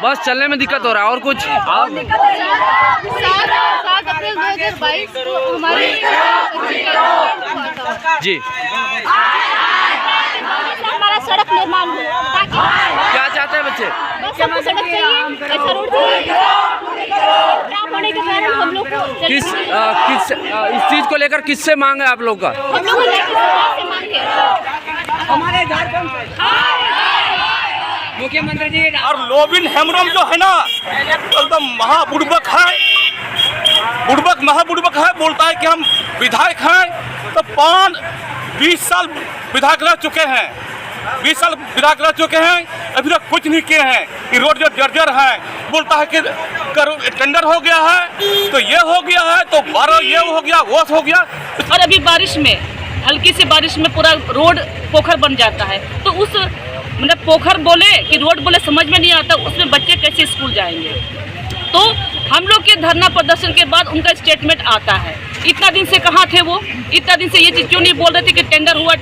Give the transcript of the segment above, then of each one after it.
बस चलने में दिक्कत हो रहा है और कुछ? 7 अप्रैल 2022 को हमारी जी हमारा सड़क निर्माण हो ताकि क्या चाहते हैं बच्चे? बस हमको सड़क चाहिए, ऐसा रोड चाहिए। खराब होने के कारण हम लोग को किस इस चीज को लेकर किससे मांग है आप लोग का? हम लोग से मांग है हमारे झारखंड मुख्यमंत्री जी। और लोबिन हेम्ब्रम जो है ना एकदम महाबुड़बक है, महाबुड़बक है। बोलता है कि हम विधायक हैं, तो 20 साल विधायक रह चुके हैं, 20 साल विधायक रह चुके हैं, अभी तक कुछ नहीं किए हैं। ये रोड जो जर्जर है, बोलता है कि टेंडर हो गया है, तो ये हो गया है, तो 12 ये हो गया, वो हो गया। और अभी बारिश में, हल्की सी बारिश में पूरा रोड पोखर बन जाता है, तो उस मतलब पोखर बोले कि रोड बोले समझ में नहीं आता, उसमें बच्चे कैसे स्कूल जाएंगे। तो हम लोग के धरना प्रदर्शन के बाद उनका स्टेटमेंट आता है। इतना दिन से कहाँ थे वो? इतना दिन से ये चीज़ क्यों नहीं बोल रहे थे कि टेंडर हुआ,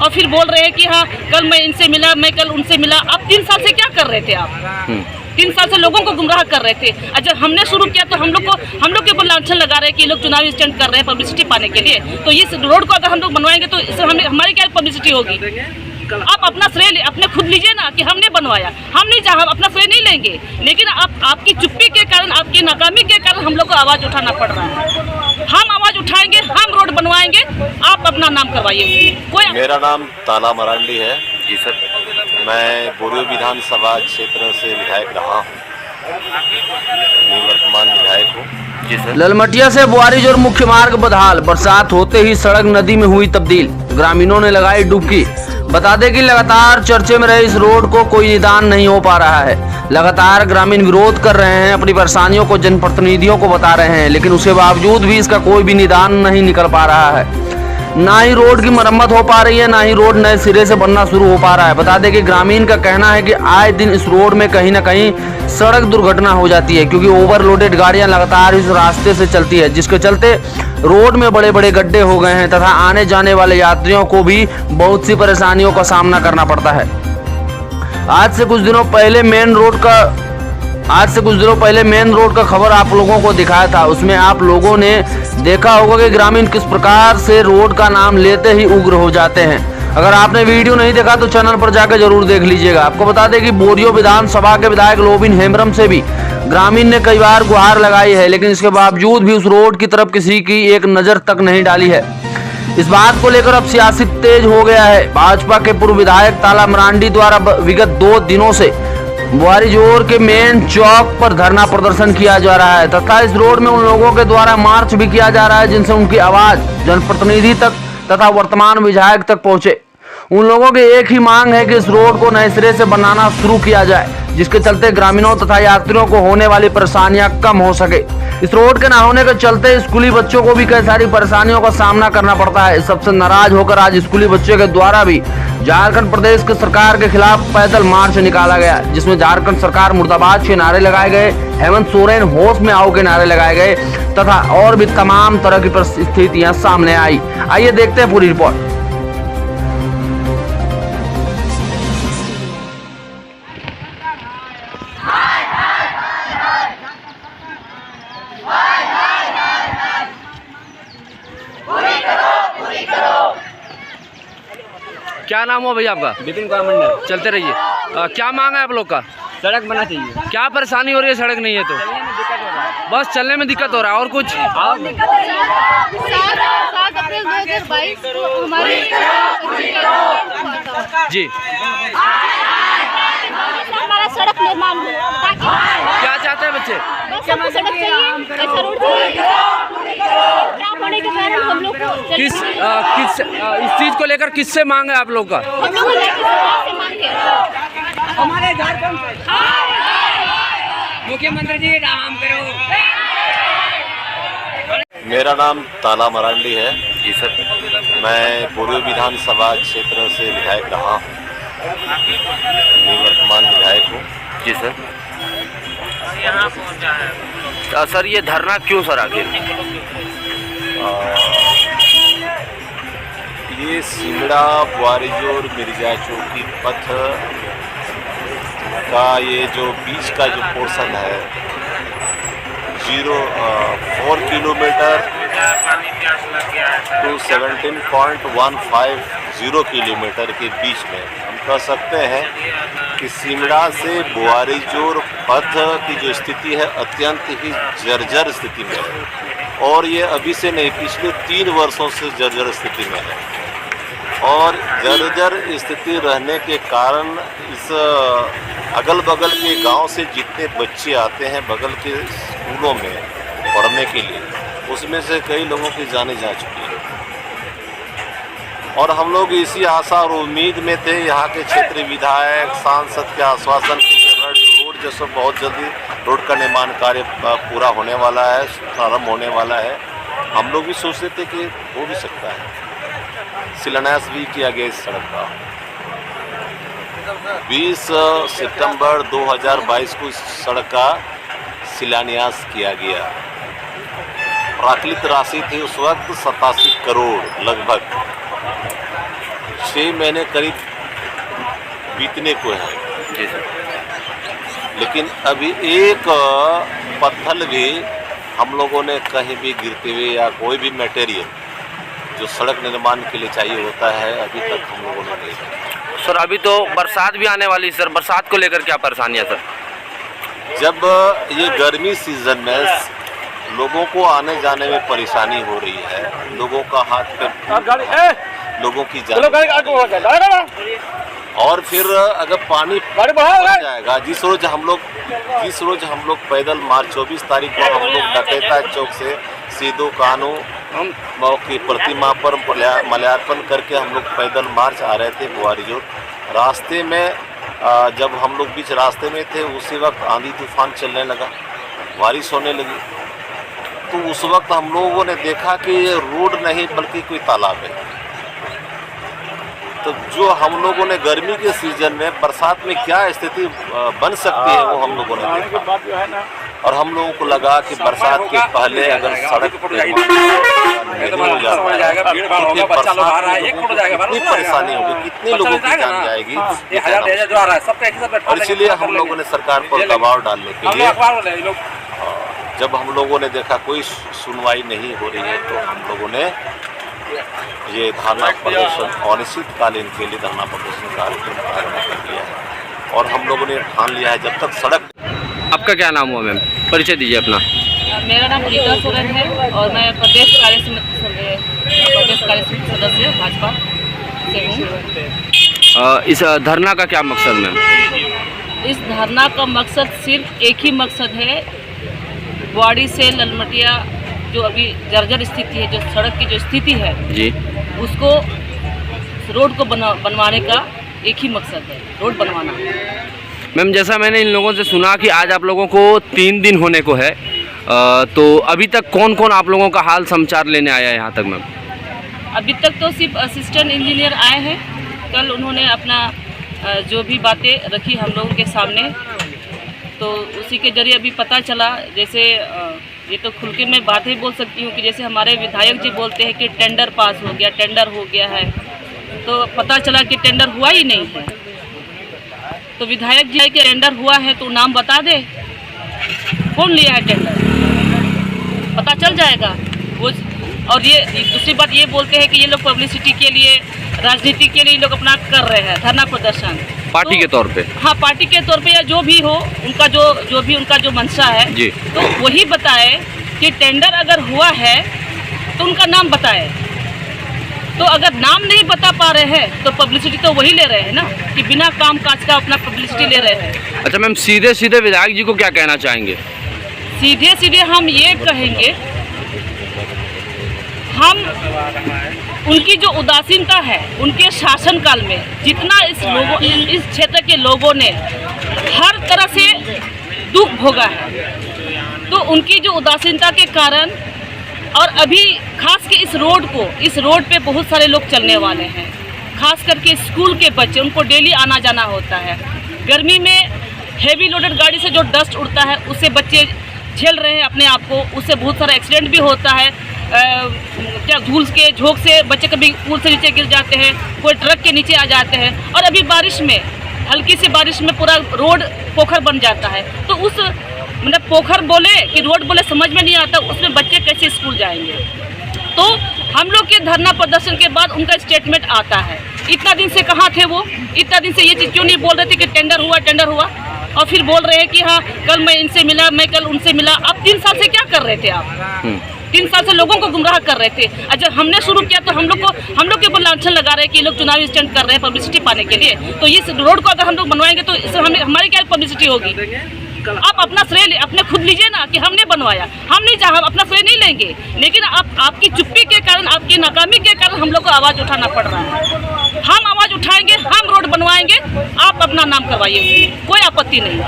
और फिर बोल रहे हैं कि हाँ कल मैं इनसे मिला, मैं कल उनसे मिला। अब 3 साल से क्या कर रहे थे आप? 3 साल से लोगों को गुमराह कर रहे थे। जब हमने शुरू किया तो हम लोग के ऊपर लांछन लगा रहे हैं कि ये लोग चुनावी स्टंट कर रहे हैं पब्लिसिटी पाने के लिए। तो इस रोड को अगर हम लोग बनवाएंगे तो इससे हमारी क्या पब्लिसिटी होगी? आप अपना श्रेय अपने खुद लीजिए ना कि हमने बनवाया, हम नहीं चाह अपना श्रेय नहीं लेंगे, लेकिन आपकी चुप्पी के कारण, आपकी नाकामी के कारण हम लोग को आवाज़ उठाना पड़ रहा है। हम आवाज़ उठाएंगे, हम रोड बनवाएंगे, आप अपना नाम करवाइए। मेरा नाम ताला मरांडी है जी सर। मैं बोरियो विधानसभा क्षेत्र से विधायक रहा हूँ, वर्तमान विधायक हूँ जी सर। ललमटिया से बुआरीजोर मुख्य मार्ग बदहाल, बरसात होते ही सड़क नदी में हुई तब्दील, ग्रामीणों ने लगाई डुबकी। बता दें कि लगातार चर्चे में रहे इस रोड को कोई निदान नहीं हो पा रहा है। लगातार ग्रामीण विरोध कर रहे हैं, अपनी परेशानियों को जनप्रतिनिधियों को बता रहे हैं, लेकिन उसके बावजूद भी इसका कोई भी निदान नहीं निकल पा रहा है। ना ही रोड की मरम्मत हो पा रही है, ना ही रोड नए सिरे से बनना शुरू हो पा रहा है। बता दें कि ग्रामीण का कहना है कि आए दिन इस रोड में कहीं ना कहीं सड़क दुर्घटना हो जाती है, क्योंकि ओवरलोडेड गाड़ियां लगातार इस रास्ते से चलती है, जिसके चलते रोड में बड़े बड़े गड्ढे हो गए हैं तथा आने जाने वाले यात्रियों को भी बहुत सी परेशानियों का सामना करना पड़ता है। आज से कुछ दिनों पहले मेन रोड का खबर आप लोगों को दिखाया था। उसमें आप लोगों ने देखा होगा कि ग्रामीण किस प्रकार से रोड का नाम लेते ही उग्र हो जाते हैं। अगर आपने वीडियो नहीं देखा तो चैनल पर जाकर जरूर देख लीजिएगा। आपको बता दें कि बोरियो विधानसभा के विधायक लोबिन हेम्ब्रम से भी ग्रामीण ने कई बार गुहार लगाई है, लेकिन इसके बावजूद भी उस रोड की तरफ किसी की एक नजर तक नहीं डाली है। इस बात को लेकर अब सियासत तेज हो गया है। भाजपा के पूर्व विधायक ताला मरांडी द्वारा विगत 2 दिनों से बुआरीजोर के मेन चौक पर धरना प्रदर्शन किया जा रहा है तथा इस रोड में उन लोगों के द्वारा मार्च भी किया जा रहा है जिनसे उनकी आवाज जनप्रतिनिधि तक तथा वर्तमान विधायक तक पहुंचे। उन लोगों की एक ही मांग है कि इस रोड को नए सिरे से बनाना शुरू किया जाए, जिसके चलते ग्रामीणों तथा यात्रियों को होने वाली परेशानियां कम हो सके। इस रोड के न होने के चलते स्कूली बच्चों को भी कई सारी परेशानियों का सामना करना पड़ता है। सबसे नाराज होकर आज स्कूली बच्चों के द्वारा भी झारखंड प्रदेश की सरकार के खिलाफ पैदल मार्च निकाला गया, जिसमें झारखंड सरकार मुर्दाबाद के नारे लगाए गए, हेमंत सोरेन होश में आओ के नारे लगाए गए तथा और भी तमाम तरह की परिस्थितियां सामने आई। आइए देखते हैं पूरी रिपोर्ट। क्या नाम हो भैया आपका? विपिन कुमार मंडल। चलते रहिए। क्या मांग है आप लोग का? सड़क बना चाहिए। क्या परेशानी हो रही है? सड़क नहीं है तो बस चलने में दिक्कत हो रहा है और कुछ? 7 अप्रैल 2022 को हमारी जी हमारा सड़क निर्माण हो ताकि क्या चाहते हैं बच्चे? बस हमको सड़क चाहिए, ऐसा रोड चाहिए। खराब होने के कारण हम लोग को किस इस चीज को लेकर किससे मांग है आप लोग का? हम लोग से मांग है हमारे झारखंड मुख्यमंत्री जी राम करो। मेरा नाम ताला मरांडी है जी सर। मैं बोरियो विधानसभा क्षेत्र से विधायक रहा हूँ, वर्तमान विधायक हूँ जी सर। यहाँ पहुँचा है सर, ये धरना क्यों सर आखिर? ये सिमड़ा बुआरीजोर मिर्जा चौकी पथ का ये जो बीच का जो पोर्शन है 4 किलोमीटर टू 17.150 किलोमीटर के बीच में हम कह सकते हैं कि सिमड़ा से बुआरीजोर पथ की जो स्थिति है अत्यंत ही जर्जर स्थिति में है, और ये अभी से नहीं पिछले 3 वर्षों से जर्जर स्थिति में है। और जर्जर स्थिति रहने के कारण इस अगल बगल के गांव से जितने बच्चे आते हैं बगल के स्कूलों में पढ़ने के लिए, उसमें से कई लोगों की जानें जा चुकी है। और हम लोग इसी आशा और उम्मीद में थे, यहाँ के क्षेत्रीय विधायक सांसद के आश्वासन के रोड जैसे बहुत जल्दी रोड का निर्माण कार्य पूरा होने वाला है, प्रारंभ होने वाला है। हम लोग भी सोचते थे कि हो भी सकता है, शिलान्यास भी किया गया इस सड़क का। 20 सितंबर 2022 को इस सड़क का शिलान्यास किया गया। प्राकृत राशि थी उस वक्त 87 करोड़ लगभग। 6 महीने करीब बीतने को है जी सर, लेकिन अभी एक पत्थर भी हम लोगों ने कहीं भी गिरते हुए या कोई भी मटेरियल जो सड़क निर्माण के लिए चाहिए होता है अभी तक हम लोगों ने नहीं किया। सर अभी तो बरसात भी आने वाली है सर, बरसात को लेकर क्या परेशानियाँ सर? जब ये गर्मी सीजन में लोगों को आने जाने में परेशानी हो रही है, लोगों का हाथ पे लोगों की जान, और फिर अगर पानी बढ़ जाएगा, जिस रोज हम लोग पैदल मार्च 24 तारीख को हम लोग डकैता चौक से सीधो कानू की प्रतिमा पर माल्यार्पण करके हम लोग पैदल मार्च आ रहे थे बुआरीजोर। रास्ते में जब हम लोग बीच रास्ते में थे उसी वक्त आंधी तूफान चलने लगा, बारिश होने लगी। तो उस वक्त हम लोगों ने देखा कि ये रोड नहीं बल्कि कोई तालाब है। तो जो हम लोगों ने गर्मी के सीजन में बरसात में क्या स्थिति बन सकती है वो हम लोगों ने देखा, और हम लोगों को लगा कि बरसात के पहले अगर सड़क कितनी परेशानी होगी, कितने लोगों की जान जाएगी, और इसीलिए हम लोगों ने सरकार पर दबाव डालने के लिए, जब हम लोगों ने देखा कोई सुनवाई नहीं हो रही है तो हम लोगों ने ये धरना प्रदर्शन अनिश्चितकालीन के लिए धरना प्रदर्शन कार्यक्रम प्रारंभ कर दिया है। और हम लोगों ने ठान लिया है जब तक सड़क। आपका क्या नाम हुआ मैम, परिचय दीजिए अपना। मेरा नाम रीता सोरेन है और मैं प्रदेश कार्यसमिति सदस्य भाजपा से हूँ। इस धरना का क्या मकसद मैम? इस धरना का मकसद सिर्फ एक ही मकसद है, बुआड़ी से ललमटिया जो अभी जर्जर स्थिति है, जो सड़क की जो स्थिति है जी, उसको रोड को बनवाने का एक ही मकसद है, रोड बनवाना। मैम जैसा मैंने इन लोगों से सुना कि आज आप लोगों को 3 दिन होने को है, तो अभी तक कौन कौन आप लोगों का हाल समाचार लेने आया है यहाँ तक मैम? अभी तक तो सिर्फ असिस्टेंट इंजीनियर आए हैं। कल उन्होंने अपना जो भी बातें रखी हम लोगों के सामने, तो उसी के जरिए अभी पता चला, जैसे ये तो खुल के मैं बात ही बोल सकती हूँ कि जैसे हमारे विधायक जी बोलते हैं कि टेंडर पास हो गया, टेंडर हो गया है, तो पता चला कि टेंडर हुआ ही नहीं है। तो विधायक जी के टेंडर हुआ है तो नाम बता दे, कौन लिया है टेंडर, पता चल जाएगा वो। और ये दूसरी बात ये बोलते हैं कि ये लोग पब्लिसिटी के लिए, राजनीति के लिए लोग अपना कर रहे हैं धरना प्रदर्शन पार्टी के तौर पे। हाँ, पार्टी के तौर पे या जो भी हो, उनका जो मंशा है जी, तो वही बताए कि टेंडर अगर हुआ है तो उनका नाम बताए। तो अगर नाम नहीं बता पा रहे हैं तो पब्लिसिटी तो वही ले रहे हैं ना, कि बिना काम काज का अपना पब्लिसिटी ले रहे हैं। अच्छा मैम, सीधे सीधे विधायक जी को क्या कहना चाहेंगे? सीधे सीधे हम ये कहेंगे, हम उनकी जो उदासीनता है, उनके शासनकाल में जितना इस क्षेत्र के लोगों ने हर तरह से दुख भोगा है, तो उनकी जो उदासीनता के कारण, और अभी खास के इस रोड पे बहुत सारे लोग चलने वाले हैं, खास करके स्कूल के बच्चे, उनको डेली आना जाना होता है। गर्मी में हेवी लोडेड गाड़ी से जो डस्ट उड़ता है उससे बच्चे झेल रहे हैं अपने आप को, उससे बहुत सारा एक्सीडेंट भी होता है। क्या धूल के झोंक से बच्चे कभी पुल से नीचे गिर जाते हैं, कोई ट्रक के नीचे आ जाते हैं। और अभी बारिश में हल्की सी बारिश में पूरा रोड पोखर बन जाता है, तो उस मतलब पोखर बोले कि रोड बोले समझ में नहीं आता, उसमें बच्चे कैसे स्कूल जाएंगे। तो हम लोग के धरना प्रदर्शन के बाद उनका स्टेटमेंट आता है। इतना दिन से कहाँ थे वो? इतना दिन से ये चीज़ क्यों नहीं बोल रहे थे कि टेंडर हुआ, और फिर बोल रहे हैं कि हाँ कल मैं इनसे मिला, मैं कल उनसे मिला। अब 3 साल से क्या कर रहे थे आप? 3 साल से लोगों को गुमराह कर रहे थे। और जब हमने शुरू किया तो हम लोग के ऊपर लांछन लगा रहे हैं कि ये लोग चुनावी स्टंट कर रहे हैं पब्लिसिटी पाने के लिए। तो इस रोड को अगर हम लोग बनवाएंगे तो इससे हमारी क्या पब्लिसिटी होगी? आप अपना श्रेय अपने खुद लीजिए ना कि हमने बनवाया, हम नहीं चाह अपना श्रेय नहीं लेंगे, लेकिन आपकी चुप्पी के कारण, आपकी नाकामी के कारण हम लोग को आवाज़ उठाना पड़ रहा है। हम आवाज़ उठाएंगे, हम रोड बनवाएंगे, आप अपना नाम करवाइए, कोई आपत्ति नहीं।